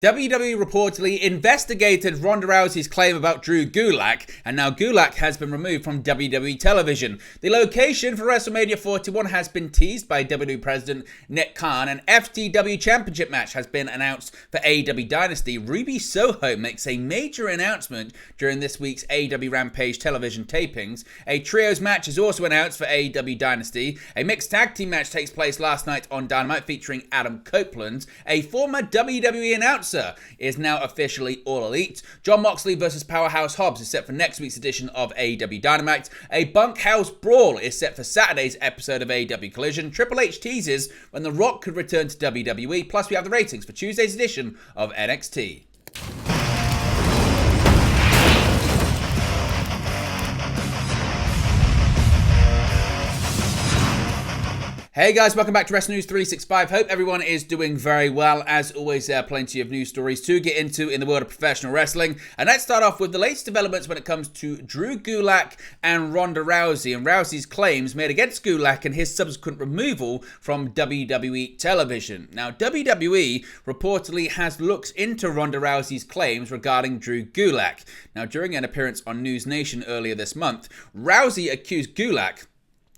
WWE reportedly investigated Ronda Rousey's claim about Drew Gulak, and now Gulak has been removed from WWE television. The location for WrestleMania 41 has been teased by WWE President Nick Khan. An FTW Championship match has been announced for AEW Dynasty. Ruby Soho makes a major announcement during this week's AEW Rampage television tapings. A trios match is also announced for AEW Dynasty. A mixed tag team match takes place last night on Dynamite featuring Adam Copeland. A former WWE announcer is now officially All Elite. Jon Moxley versus Powerhouse Hobbs is set for next week's edition of AEW Dynamite. A bunkhouse brawl is set for Saturday's episode of AEW Collision. Triple H teases when The Rock could return to WWE. Plus, we have the ratings for Tuesday's edition of NXT. Hey guys, welcome back to Wrestling News 365. Hope everyone is doing very well. As always, there are plenty of news stories to get into in the world of professional wrestling. And let's start off with the latest developments when it comes to Drew Gulak and Ronda Rousey, and Rousey's claims made against Gulak and his subsequent removal from WWE television. Now, WWE reportedly has looked into Ronda Rousey's claims regarding Drew Gulak. Now, during an appearance on News Nation earlier this month, Rousey accused Gulak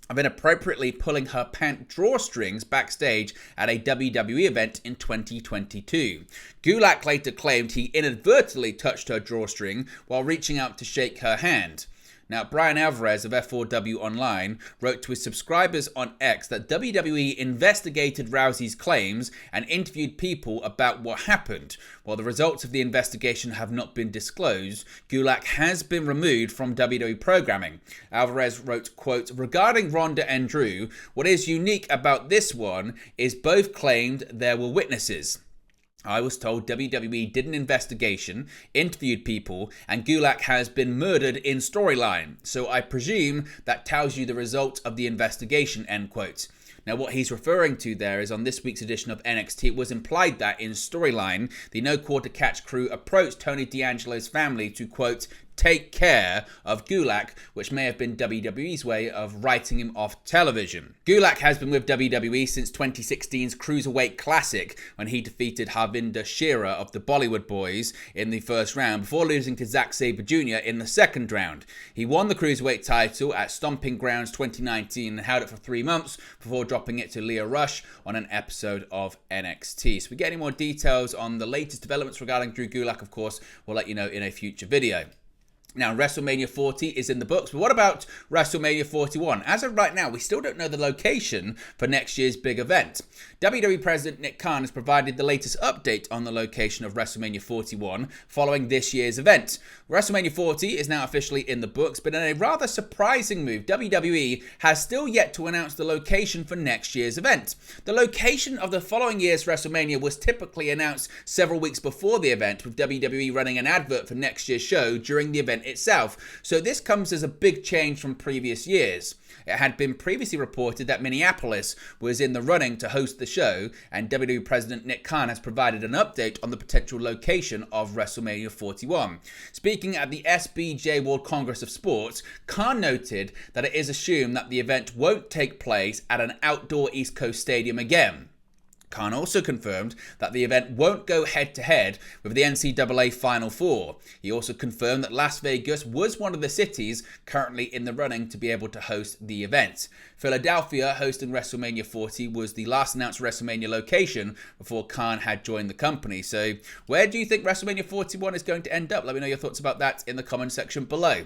of inappropriately pulling her pant drawstrings backstage at a WWE event in 2022. Gulak later claimed he inadvertently touched her drawstring while reaching out to shake her hand. Now, Brian Alvarez of F4W Online wrote to his subscribers on X that WWE investigated Rousey's claims and interviewed people about what happened. While the results of the investigation have not been disclosed, Gulak has been removed from WWE programming. Alvarez wrote, quote, "Regarding Ronda and Drew, what is unique about this one is both claimed there were witnesses. I was told WWE did an investigation, interviewed people, and Gulak has been murdered in storyline. So I presume that tells you the result of the investigation," end quote. Now, what he's referring to there is on this week's edition of NXT, it was implied that in storyline, the No Quarter Catch crew approached Tony D'Angelo's family to, quote, take care of Gulak, which may have been WWE's way of writing him off television. Gulak has been with WWE since 2016's Cruiserweight Classic, when he defeated Harvinder Shera of the Bollywood Boys in the first round, before losing to Zack Sabre Jr. in the second round. He won the Cruiserweight title at Stomping Grounds 2019 and held it for 3 months before dropping it to Lio Rush on an episode of NXT. So if we get any more details on the latest developments regarding Drew Gulak, of course, we'll let you know in a future video. Now, WrestleMania 40 is in the books, but what about WrestleMania 41? As of right now, we still don't know the location for next year's big event. WWE President Nick Khan has provided the latest update on the location of WrestleMania 41 following this year's event. WrestleMania 40 is now officially in the books, but in a rather surprising move, WWE has still yet to announce the location for next year's event. The location of the following year's WrestleMania was typically announced several weeks before the event, with WWE running an advert for next year's show during the event itself. So this comes as a big change from previous years. It had been previously reported that Minneapolis was in the running to host the show, and WWE President Nick Khan has provided an update on the potential location of WrestleMania 41. Speaking at the SBJ World Congress of Sports, Khan noted that it is assumed that the event won't take place at an outdoor East Coast stadium again. Khan also confirmed that the event won't go head-to-head with the NCAA Final Four. He also confirmed that Las Vegas was one of the cities currently in the running to be able to host the event. Philadelphia, hosting WrestleMania 40, was the last announced WrestleMania location before Khan had joined the company. So where do you think WrestleMania 41 is going to end up? Let me know your thoughts about that in the comment section below.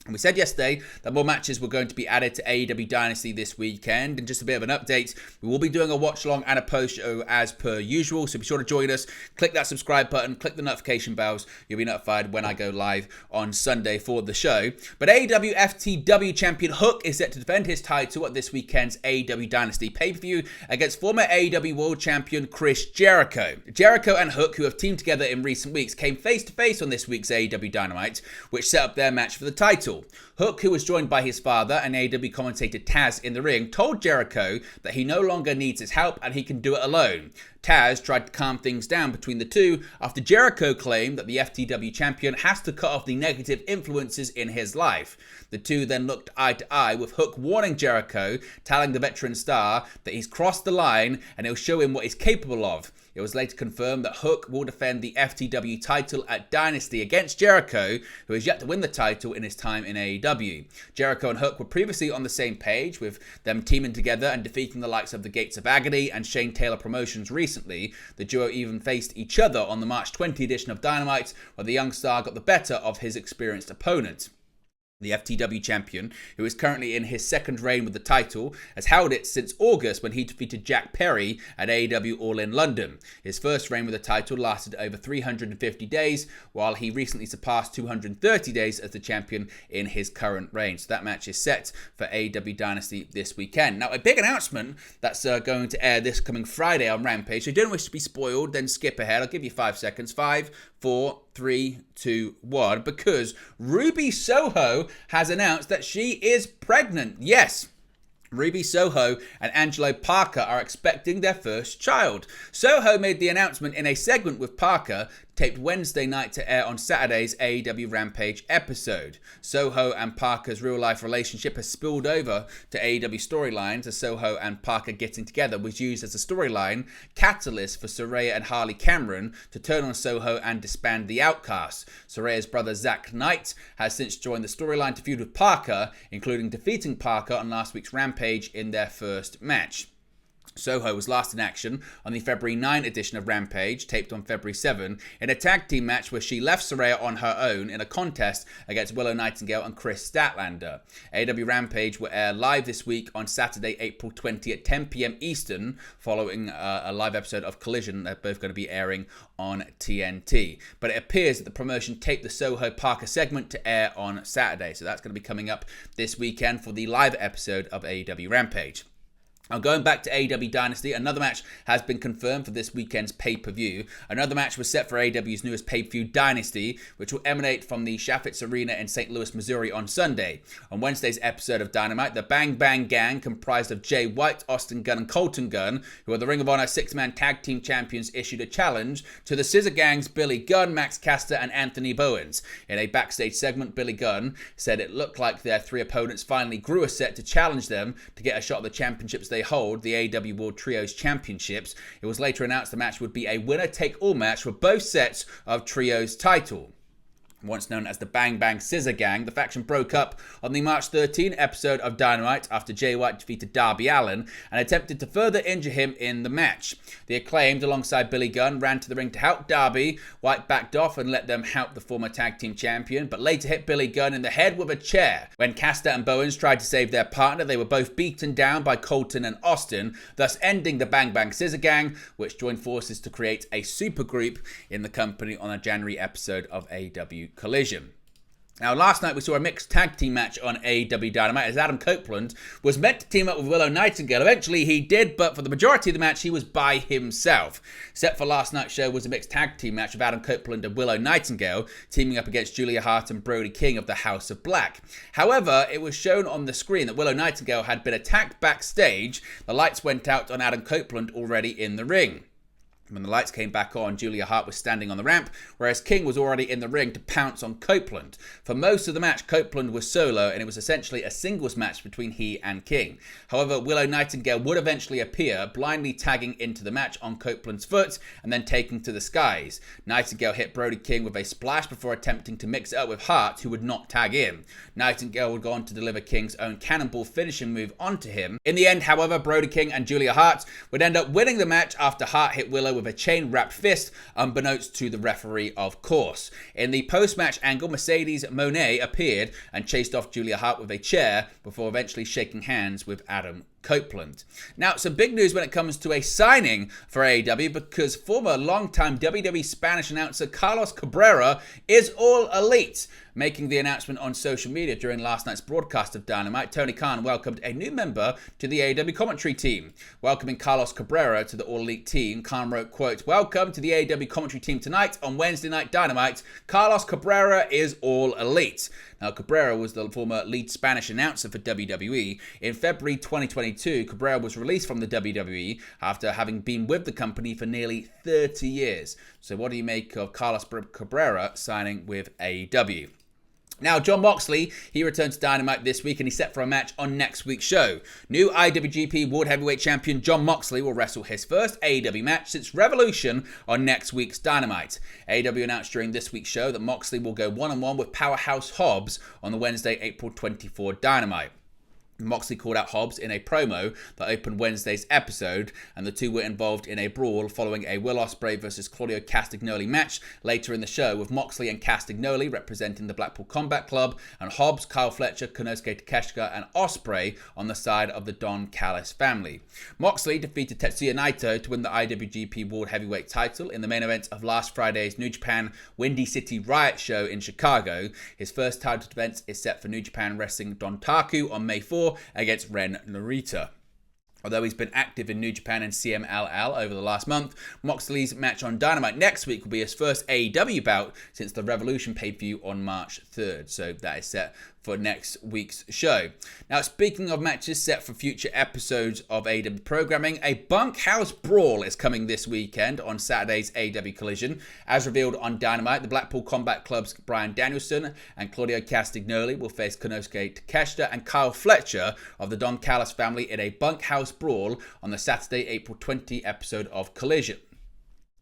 And we said yesterday that more matches were going to be added to AEW Dynasty this weekend. And just a bit of an update, we will be doing a watch-along and a post-show as per usual. So be sure to join us. Click that subscribe button. Click the notification bells. You'll be notified when I go live on Sunday for the show. But AEW FTW champion Hook is set to defend his title at this weekend's AEW Dynasty pay-per-view against former AEW World Champion Chris Jericho. Jericho and Hook, who have teamed together in recent weeks, came face-to-face on this week's AEW Dynamite, which set up their match for the title. Hook, who was joined by his father and AEW commentator Taz in the ring, told Jericho that he no longer needs his help and he can do it alone. Taz tried to calm things down between the two after Jericho claimed that the FTW champion has to cut off the negative influences in his life. The two then looked eye to eye, with Hook warning Jericho, telling the veteran star that he's crossed the line and he'll show him what he's capable of. it was later confirmed that Hook will defend the FTW title at Dynasty against Jericho, who has yet to win the title in his time in AEW. Jericho and Hook were previously on the same page, with them teaming together and defeating the likes of the Gates of Agony and Shane Taylor Promotions recently. The duo even faced each other on the March 20 edition of Dynamite, where the young star got the better of his experienced opponent. The FTW champion, who is currently in his second reign with the title, has held it since August when he defeated Jack Perry at AEW All In London. His first reign with the title lasted over 350 days, while he recently surpassed 230 days as the champion in his current reign. So that match is set for AEW Dynasty this weekend. Now, a big announcement that's going to air this coming Friday on Rampage. So if you don't wish to be spoiled, then skip ahead. I'll give you 5 seconds. 5, 4, 3, 2, 1. Because Ruby Soho has announced that she is pregnant. Yes, Ruby Soho and Angelo Parker are expecting their first child. Soho made the announcement in a segment with Parker, taped Wednesday night to air on Saturday's AEW Rampage episode. Soho and Parker's real-life relationship has spilled over to AEW storylines, as Soho and Parker getting together was used as a storyline catalyst for Saraya and Harley Cameron to turn on Soho and disband the Outcasts. Saraya's brother Zack Knight has since joined the storyline to feud with Parker, including defeating Parker on last week's Rampage in their first match. Soho was last in action on the February 9 edition of Rampage, taped on February 7, in a tag team match where she left Saraya on her own in a contest against Willow Nightingale and Chris Statlander. AEW Rampage will air live this week on Saturday, April 20 at 10 p.m. Eastern, following a live episode of Collision. They're both going to be airing on TNT. But it appears that the promotion taped the Soho Parker segment to air on Saturday, so that's going to be coming up this weekend for the live episode of AEW Rampage. Now, going back to AEW Dynasty, another match has been confirmed for this weekend's pay-per-view. Another match was set for AEW's newest pay-per-view, Dynasty, which will emanate from the Chaffetz Arena in St. Louis, Missouri on Sunday. On Wednesday's episode of Dynamite, the Bang Bang Gang, comprised of Jay White, Austin Gunn, and Colton Gunn, who are the Ring of Honor six-man tag team champions, issued a challenge to the Scissor Gang's Billy Gunn, Max Caster, and Anthony Bowens. In a backstage segment, Billy Gunn said it looked like their three opponents finally grew a set to challenge them to get a shot at the championships they hold, the AEW World Trios Championships. It was later announced the match would be a winner-take-all match for both sets of Trios title. Once known as the Bang Bang Scissor Gang, the faction broke up on the March 13 episode of Dynamite after Jay White defeated Darby Allin and attempted to further injure him in the match. The Acclaimed, alongside Billy Gunn, ran to the ring to help Darby. White backed off and let them help the former tag team champion, but later hit Billy Gunn in the head with a chair. When Caster and Bowens tried to save their partner, they were both beaten down by Colton and Austin, thus ending the Bang Bang Scissor Gang, which joined forces to create a supergroup in the company on a January episode of AEW Collision. Now, last night we saw a mixed tag team match on AEW Dynamite as Adam Copeland was meant to team up with Willow Nightingale. Eventually he did, but for the majority of the match he was by himself. Set for last night's show was a mixed tag team match of Adam Copeland and Willow Nightingale teaming up against Julia Hart and Brody King of the House of Black. However, it was shown on the screen that Willow Nightingale had been attacked backstage. The lights went out on Adam Copeland already in the ring. When the lights came back on, Julia Hart was standing on the ramp, whereas King was already in the ring to pounce on Copeland. For most of the match, Copeland was solo, and it was essentially a singles match between he and King. However, Willow Nightingale would eventually appear, blindly tagging into the match on Copeland's foot, and then taking to the skies. Nightingale hit Brody King with a splash before attempting to mix it up with Hart, who would not tag in. Nightingale would go on to deliver King's own cannonball finishing move onto him. In the end, however, Brody King and Julia Hart would end up winning the match after Hart hit Willow with a chain-wrapped fist, unbeknownst to the referee, of course. In the post-match angle, Mercedes Moné appeared and chased off Julia Hart with a chair before eventually shaking hands with Adam Copeland. Now, some big news when it comes to a signing for AEW, because former longtime WWE Spanish announcer Carlos Cabrera is all elite. Making the announcement on social media during last night's broadcast of Dynamite, Tony Khan welcomed a new member to the AEW commentary team. Welcoming Carlos Cabrera to the All Elite team, Khan wrote, quote, "Welcome to the AEW commentary team tonight on Wednesday Night Dynamite. Carlos Cabrera is all elite." Now, Cabrera was the former lead Spanish announcer for WWE. In February 2022, Cabrera was released from the WWE after having been with the company for nearly 30 years. So what do you make of Carlos Cabrera signing with AEW? Now, Jon Moxley, he returned to Dynamite this week and he's set for a match on next week's show. New IWGP World Heavyweight Champion Jon Moxley will wrestle his first AEW match since Revolution on next week's Dynamite. AEW announced during this week's show that Moxley will go one-on-one with Powerhouse Hobbs on the Wednesday, April 24 Dynamite. Moxley called out Hobbs in a promo that opened Wednesday's episode, and the two were involved in a brawl following a Will Ospreay versus Claudio Castagnoli match later in the show, with Moxley and Castagnoli representing the Blackpool Combat Club, and Hobbs, Kyle Fletcher, Konosuke Takeshita, and Ospreay on the side of the Don Callis family. Moxley defeated Tetsuya Naito to win the IWGP World Heavyweight title in the main event of last Friday's New Japan Windy City Riot show in Chicago. His first title defense is set for New Japan Wrestling Dontaku on May 4 against Ren Narita. Although he's been active in New Japan and CMLL over the last month, Moxley's match on Dynamite next week will be his first AEW bout since the Revolution pay-per-view on March 3rd. So that is set for next week's show. Now, speaking of matches set for future episodes of AEW programming, a bunkhouse brawl is coming this weekend on Saturday's AEW Collision. As revealed on Dynamite, the Blackpool Combat Club's Bryan Danielson and Claudio Castagnoli will face Konosuke Takeshita and Kyle Fletcher of the Don Callis family in a bunkhouse brawl on the Saturday, April 20 episode of Collision.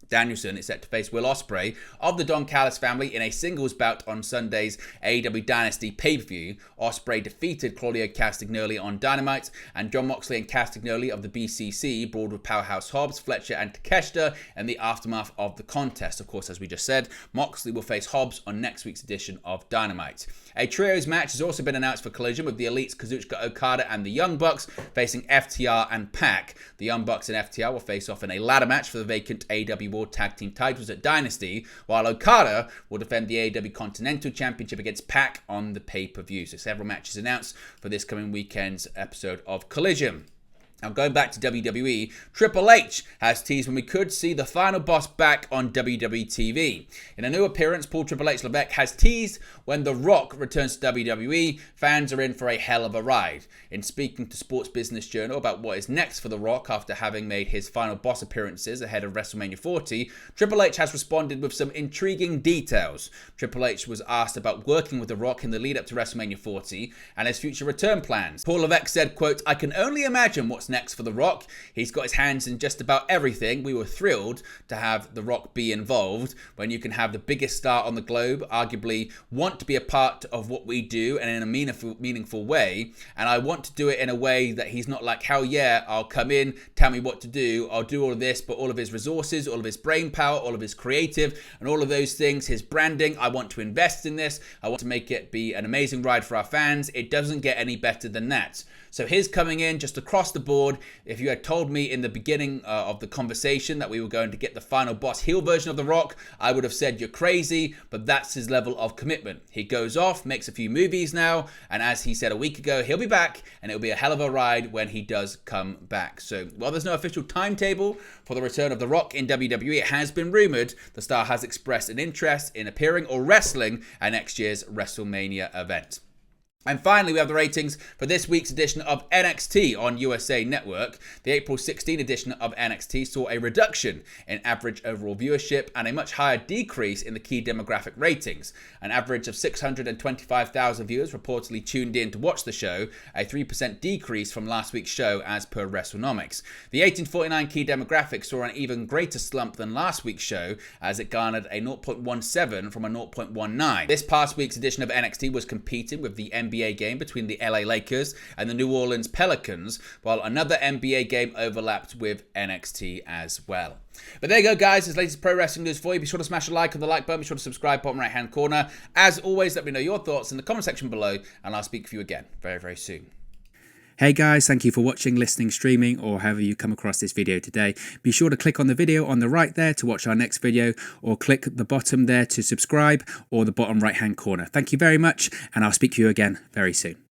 Danielson is set to face Will Ospreay of the Don Callis family in a singles bout on Sunday's AEW Dynasty pay-per-view. Ospreay defeated Claudio Castagnoli on Dynamite, and Jon Moxley and Castagnoli of the BCC brawled with Powerhouse Hobbs, Fletcher, and Takeshita in the aftermath of the contest. Of course, as we just said, Moxley will face Hobbs on next week's edition of Dynamite. A trios match has also been announced for Collision, with the Elites Kazuchika Okada and the Young Bucks facing FTR and PAC. The Young Bucks and FTR will face off in a ladder match for the vacant AEW World Tag Team titles at Dynasty, while Okada will defend the AEW Continental Championship against PAC on the pay-per-view. So several matches announced for this coming weekend's episode of Collision. Now, going back to WWE, Triple H has teased when we could see the final boss back on WWE TV. In a new appearance, Paul Triple H Levesque has teased when The Rock returns to WWE, fans are in for a hell of a ride. In speaking to Sports Business Journal about what is next for The Rock after having made his final boss appearances ahead of WrestleMania 40, Triple H has responded with some intriguing details. Triple H was asked about working with The Rock in the lead up to WrestleMania 40 and his future return plans. Paul Levesque said, quote, "I can only imagine what's next for The Rock. He's got his hands in just about everything. We were thrilled to have The Rock be involved. When you can have the biggest star on the globe arguably want to be a part of what we do and in a meaningful way, and I want to do it in a way that he's not like, hell yeah, I'll come in, tell me what to do, I'll do all of this, but all of his resources, all of his brain power, all of his creative, and all of those things, his branding, I want to invest in this. I want to make it be an amazing ride for our fans. It doesn't get any better than that." So his coming in just across the board. If you had told me in the beginning of the conversation that we were going to get the final boss heel version of The Rock, I would have said you're crazy, but that's his level of commitment. He goes off, makes a few movies now, and as he said a week ago, he'll be back, and it'll be a hell of a ride when he does come back. So while there's no official timetable for the return of The Rock in WWE, it has been rumored the star has expressed an interest in appearing or wrestling at next year's WrestleMania event. And finally, we have the ratings for this week's edition of NXT on USA Network. The April 16 edition of NXT saw a reduction in average overall viewership and a much higher decrease in the key demographic ratings. An average of 625,000 viewers reportedly tuned in to watch the show, a 3% decrease from last week's show as per WrestleNomics. The 18-49 key demographic saw an even greater slump than last week's show, as it garnered a 0.17 from a 0.19. This past week's edition of NXT was competing with the NBA game between the LA Lakers and the New Orleans Pelicans, while another NBA game overlapped with NXT as well. But there you go, guys. This latest pro wrestling news for you. Be sure to smash a like on the like button. Be sure to subscribe, bottom right hand corner. As always, let me know your thoughts in the comment section below, and I'll speak for you again very, very soon. Hey guys, thank you for watching, listening, streaming, or however you come across this video today. Be sure to click on the video on the right there to watch our next video, or click the bottom there to subscribe, or the bottom right hand corner. Thank you very much, and I'll speak to you again very soon.